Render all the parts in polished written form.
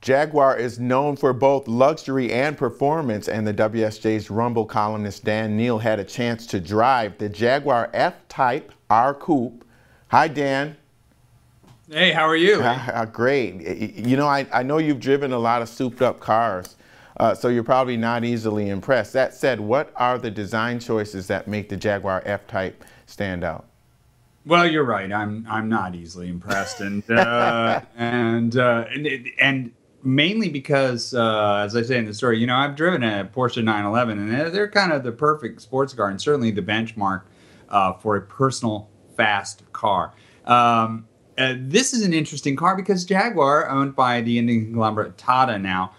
Jaguar is known for both luxury and performance, and the WSJ's Rumble columnist Dan Neal had a chance to drive the Jaguar F-Type Coupe. Hi, Dan. Hey, how are you? Great. You know, I know you've driven a lot of souped-up cars, so you're probably not easily impressed. That said, what are the design choices that make the Jaguar F-Type stand out? Well, you're right. I'm not easily impressed, and mainly because, as I say in the story, you know, I've driven a Porsche 911, and they're kind of the perfect sports car, and certainly the benchmark for a personal fast car. This is an interesting car because Jaguar, owned by the Indian conglomerate Tata now,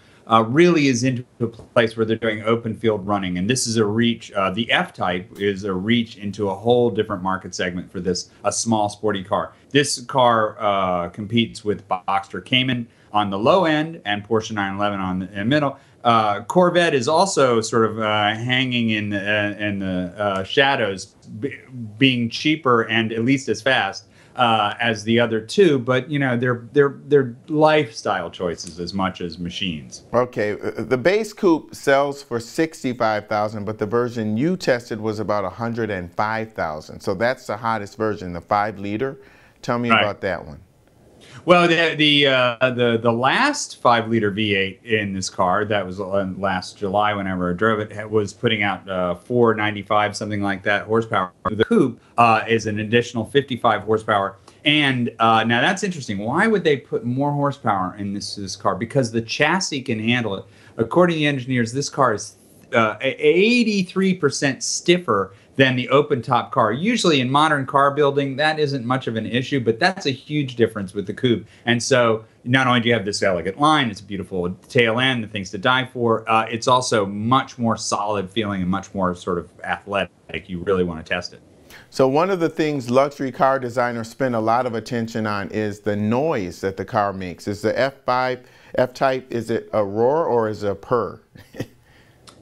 really is into a place where they're doing open field running. And this is a reach, the F-Type is a reach into a whole different market segment for this, a small sporty car. This car competes with Boxster Cayman on the low end and Porsche 911 on the middle. Corvette is also sort of hanging in the shadows, being cheaper and at least as fast as the other two, but you know they're lifestyle choices as much as machines. Okay, the base coupe sells for $65,000, but the version you tested was about $105,000. So that's the hottest version, the 5-liter. Tell me about that one. Well, the last 5-liter V8 in this car, that was last July whenever I drove it, was putting out 495, something like that, horsepower. The coupe is an additional 55 horsepower. And now that's interesting. Why would they put more horsepower in this car? Because the chassis can handle it. According to the engineers, this car is 83% stiffer than the open top car. Usually in modern car building, that isn't much of an issue, but that's a huge difference with the coupe. And so not only do you have this elegant line, it's a beautiful tail end, the things to die for, it's also much more solid feeling and much more sort of athletic. You really want to test it. So one of the things luxury car designers spend a lot of attention on is the noise that the car makes. Is the F-Type, is it a roar or is it a purr?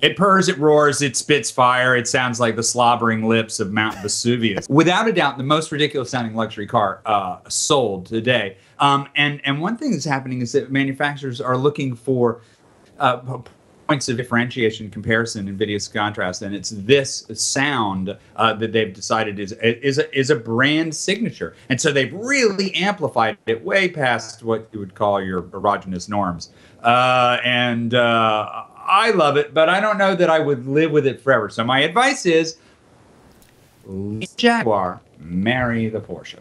It purrs, it roars, it spits fire. It sounds like the slobbering lips of Mount Vesuvius. Without a doubt, the most ridiculous sounding luxury car sold today. And one thing that's happening is that manufacturers are looking for points of differentiation, comparison, invidious contrast, and it's this sound that they've decided is a brand signature. And so they've really amplified it way past what you would call your erogenous norms. I love it, but I don't know that I would live with it forever. So my advice is, Jaguar, marry the Porsche.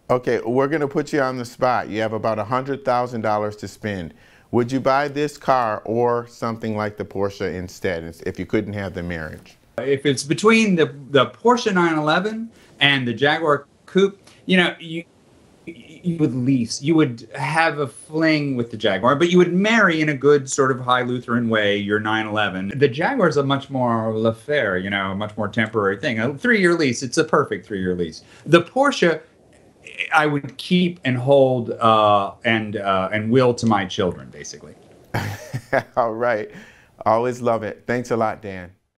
Okay, we're going to put you on the spot. You have about $100,000 to spend. Would you buy this car or something like the Porsche instead, if you couldn't have the marriage? If it's between the Porsche 911 and the Jaguar Coupe, you know, you would lease, you would have a fling with the Jaguar, but you would marry in a good sort of high Lutheran way your 911. The Jaguar is a much more l'affaire, you know, a much more temporary thing. A 3-year lease, it's a perfect 3-year lease. The Porsche, I would keep and hold and will to my children, basically. All right. Always love it. Thanks a lot, Dan.